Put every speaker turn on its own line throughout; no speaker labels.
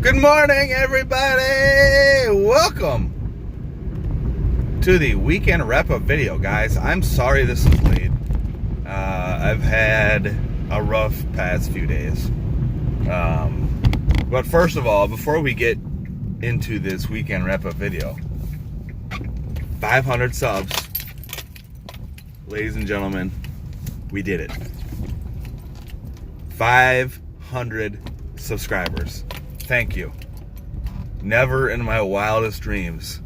Good morning, everybody! Welcome to the weekend wrap-up video, guys. I'm sorry this is late. I've had a rough past few days. But first of all, before we get into this weekend wrap-up video, 500 subs. Ladies and gentlemen, we did it. 500 subscribers. Thank you. Never in my wildest dreams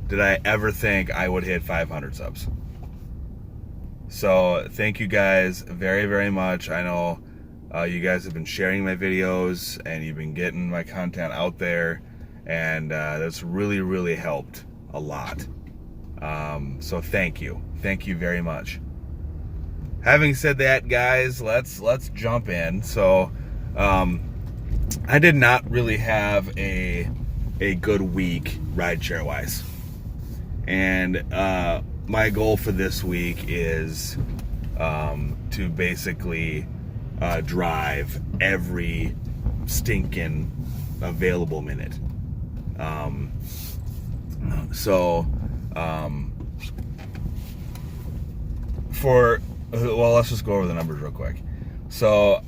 did I ever think I would hit 500 subs. So thank you guys very, very much. I know you guys have been sharing my videos and you've been getting my content out there, and that's really, really helped a lot. So thank you. Thank you very much. Having said that, guys, let's jump in. So I did not really have a good week rideshare wise, and my goal for this week is to basically drive every stinking available minute. Well, let's just go over the numbers real quick. So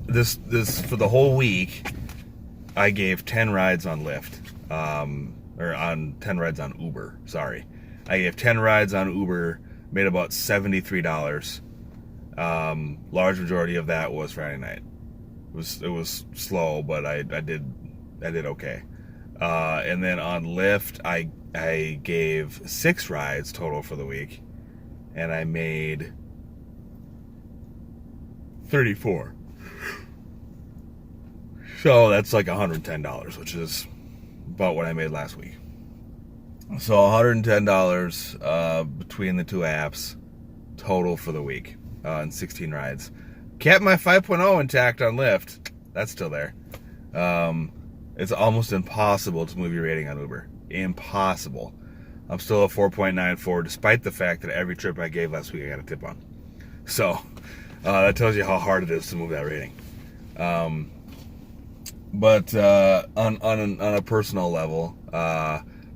this for the whole week, I gave 10 rides on Lyft, or on 10 rides on Uber. Sorry, I gave 10 rides on Uber, made about $73. Large majority of that was Friday night. It was slow, but I did okay. And then on Lyft, I gave 6 rides total for the week, and I made $34. So that's like $110, which is about what I made last week. So $110 between the two apps total for the week, and 16 rides. Kept my 5.0 intact on Lyft. That's still there. It's almost impossible to move your rating on Uber. Impossible. I'm still a 4.94, despite the fact that every trip I gave last week I got a tip on. So that tells you how hard it is to move that rating. But on a personal level,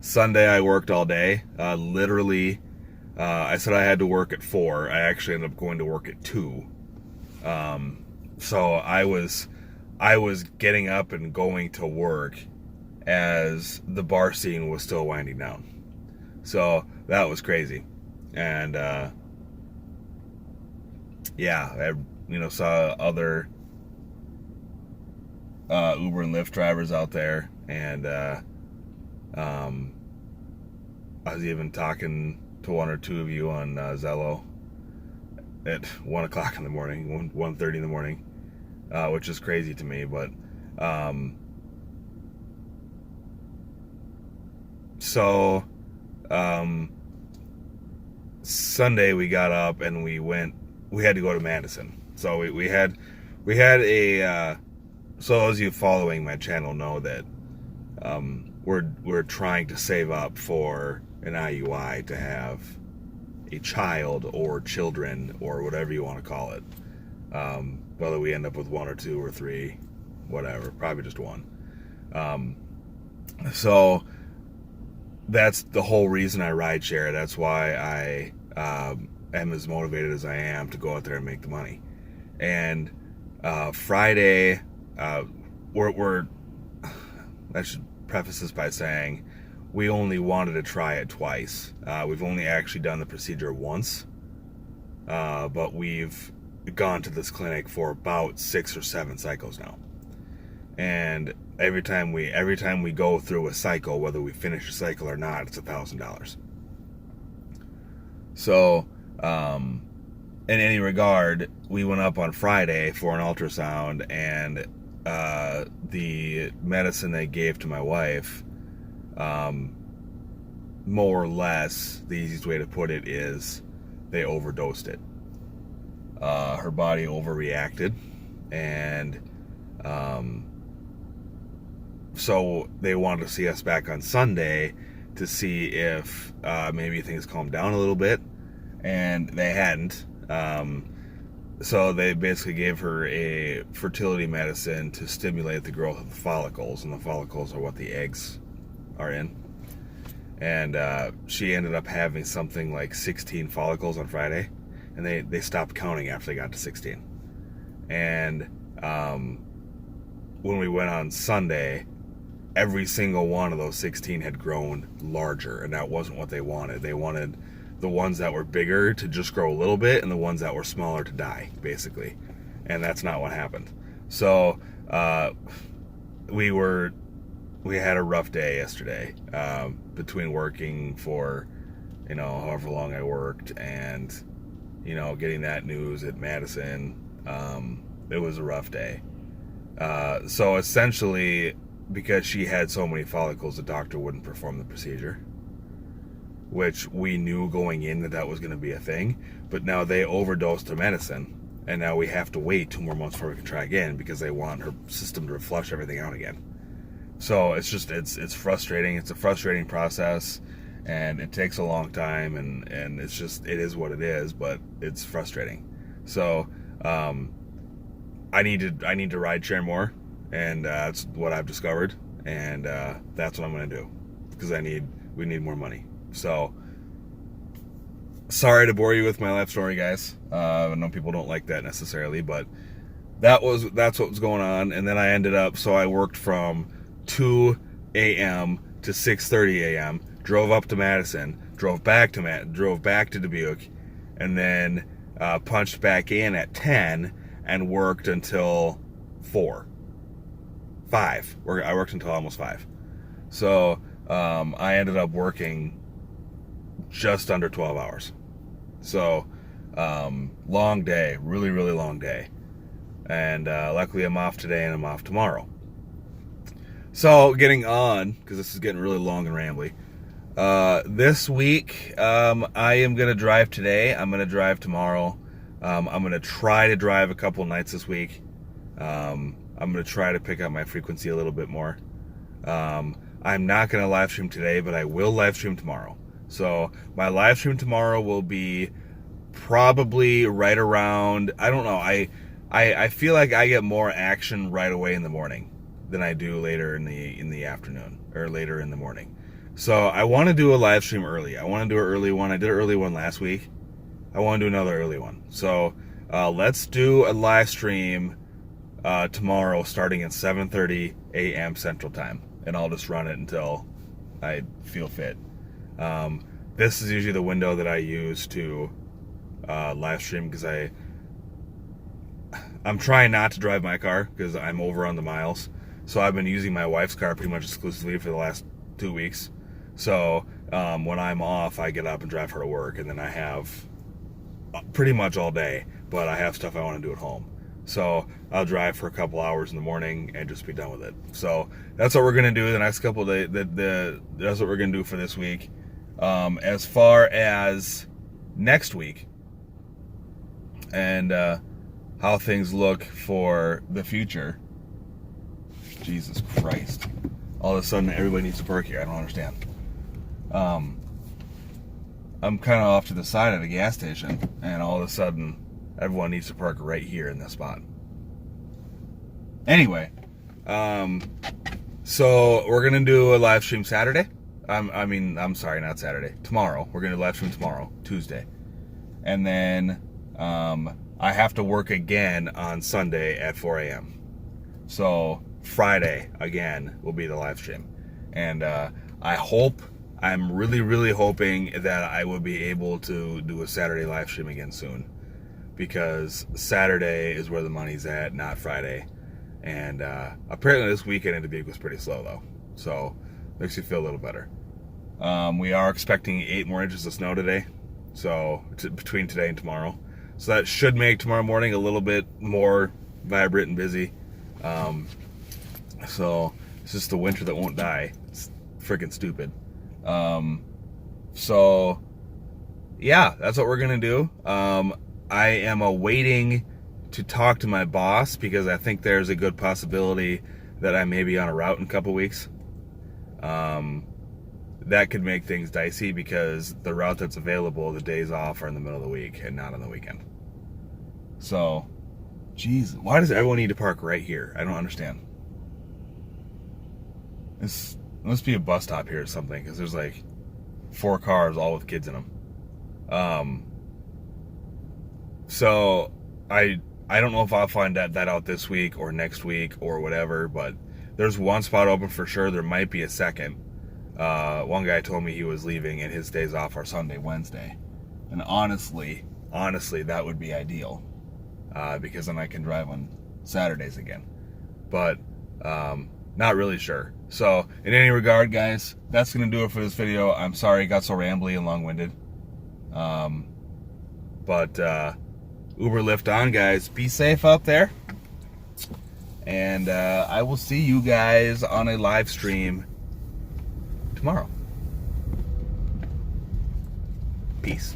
Sunday I worked all day. Literally, I said I had to work at 4. I actually ended up going to work at 2. So I was getting up and going to work as the bar scene was still winding down. So that was crazy. And yeah, I saw other Uber and Lyft drivers out there, and I was even talking to one or two of you on Zello at 1 o'clock in the morning, 1:30 in the morning, which is crazy to me. But Sunday we got up and we had to go to Madison. So we had a so those of you following my channel know that we're trying to save up for an IUI to have a child or children or whatever you want to call it. Whether we end up with 1 or 2 or 3, whatever, probably just 1. So that's the whole reason I ride share. That's why I am as motivated as I am to go out there and make the money. And Friday, I should preface this by saying we only wanted to try it twice. We've only actually done the procedure once, but we've gone to this clinic for about 6 or 7 cycles now. And every time we go through a cycle, whether we finish a cycle or not, it's $1,000. So, in any regard, we went up on Friday for an ultrasound, and the medicine they gave to my wife, more or less, the easiest way to put it is they overdosed it. Her body overreacted, and so they wanted to see us back on Sunday to see if maybe things calmed down a little bit, and they hadn't. So they basically gave her a fertility medicine to stimulate the growth of the follicles, and the follicles are what the eggs are in. And she ended up having something like 16 follicles on Friday, and they stopped counting after they got to 16. And when we went on Sunday, every single one of those 16 had grown larger, and that wasn't what they wanted. They wanted the ones that were bigger to just grow a little bit, and the ones that were smaller to die, basically. And that's not what happened. So we had a rough day yesterday, between working for, however long I worked, and, getting that news at Madison. It was a rough day. So essentially, because she had so many follicles, the doctor wouldn't perform the procedure, which we knew going in that was going to be a thing. But now they overdosed her medicine, and now we have to wait 2 more months before we can try again, because they want her system to flush everything out again. So it's frustrating. It's a frustrating process, and it takes a long time, and it is what it is, but it's frustrating. So I need to ride share more, and that's what I've discovered, and that's what I'm going to do, because we need more money. So sorry to bore you with my life story, guys. I know people don't like that necessarily, but that's what was going on. And then I worked from 2 a.m. to 6:30 a.m. Drove up to Madison, drove back to Dubuque, and then punched back in at 10 and worked until 5. I worked until almost 5. So I ended up working just under 12 hours. So long day, really, really long day. And luckily I'm off today and I'm off tomorrow. So getting on, because this is getting really long and rambly. This week, I am going to drive today. I'm going to drive tomorrow. I'm going to try to drive a couple nights this week. I'm going to try to pick up my frequency a little bit more. I'm not going to live stream today, but I will live stream tomorrow. So my live stream tomorrow will be probably right around, I don't know, I feel like I get more action right away in the morning than I do later in the afternoon, or later in the morning. So I want to do a live stream early. I want to do an early one. I did an early one last week. I want to do another early one. So let's do a live stream tomorrow starting at 7:30 a.m. Central Time. And I'll just run it until I feel fit. This is usually the window that I use to live stream, because I'm trying not to drive my car because I'm over on the miles. So I've been using my wife's car pretty much exclusively for the last 2 weeks. So when I'm off, I get up and drive her to work, and then I have pretty much all day, but I have stuff I want to do at home. So I'll drive for a couple hours in the morning and just be done with it. So that's what we're going to do the next couple of days. That's what we're going to do for this week. As far as next week and how things look for the future, Jesus Christ. All of a sudden, everybody needs to park here. I don't understand. I'm kind of off to the side at a gas station, and all of a sudden, everyone needs to park right here in this spot. Anyway, so we're going to do a live stream Saturday. I'm sorry, not Saturday. Tomorrow. We're going to live stream tomorrow, Tuesday. And then I have to work again on Sunday at 4 a.m. So Friday, again, will be the live stream. And I'm really, really hoping that I will be able to do a Saturday live stream again soon. Because Saturday is where the money's at, not Friday. And apparently this weekend in Dubuque was pretty slow, though. So makes you feel a little better. We are expecting 8 more inches of snow today. So between today and tomorrow. So that should make tomorrow morning a little bit more vibrant and busy. So it's just the winter that won't die. It's freaking stupid. So yeah, that's what we're gonna do. I am awaiting to talk to my boss, because I think there's a good possibility that I may be on a route in a couple weeks. That could make things dicey, because the route that's available, the days off are in the middle of the week and not on the weekend. So, jeez, why does everyone need to park right here? I don't understand. This must be a bus stop here or something, because there's like 4 cars all with kids in them. So I don't know if I'll find that out this week or next week or whatever, but there's one spot open for sure. There might be a second. One guy told me he was leaving and his days off are Sunday, Wednesday. And honestly, that would be ideal, because then I can drive on Saturdays again. But not really sure. So in any regard, guys, that's going to do it for this video. I'm sorry it got so rambly and long-winded. But Uber Lyft on, guys. Be safe out there. And I will see you guys on a live stream tomorrow. Peace.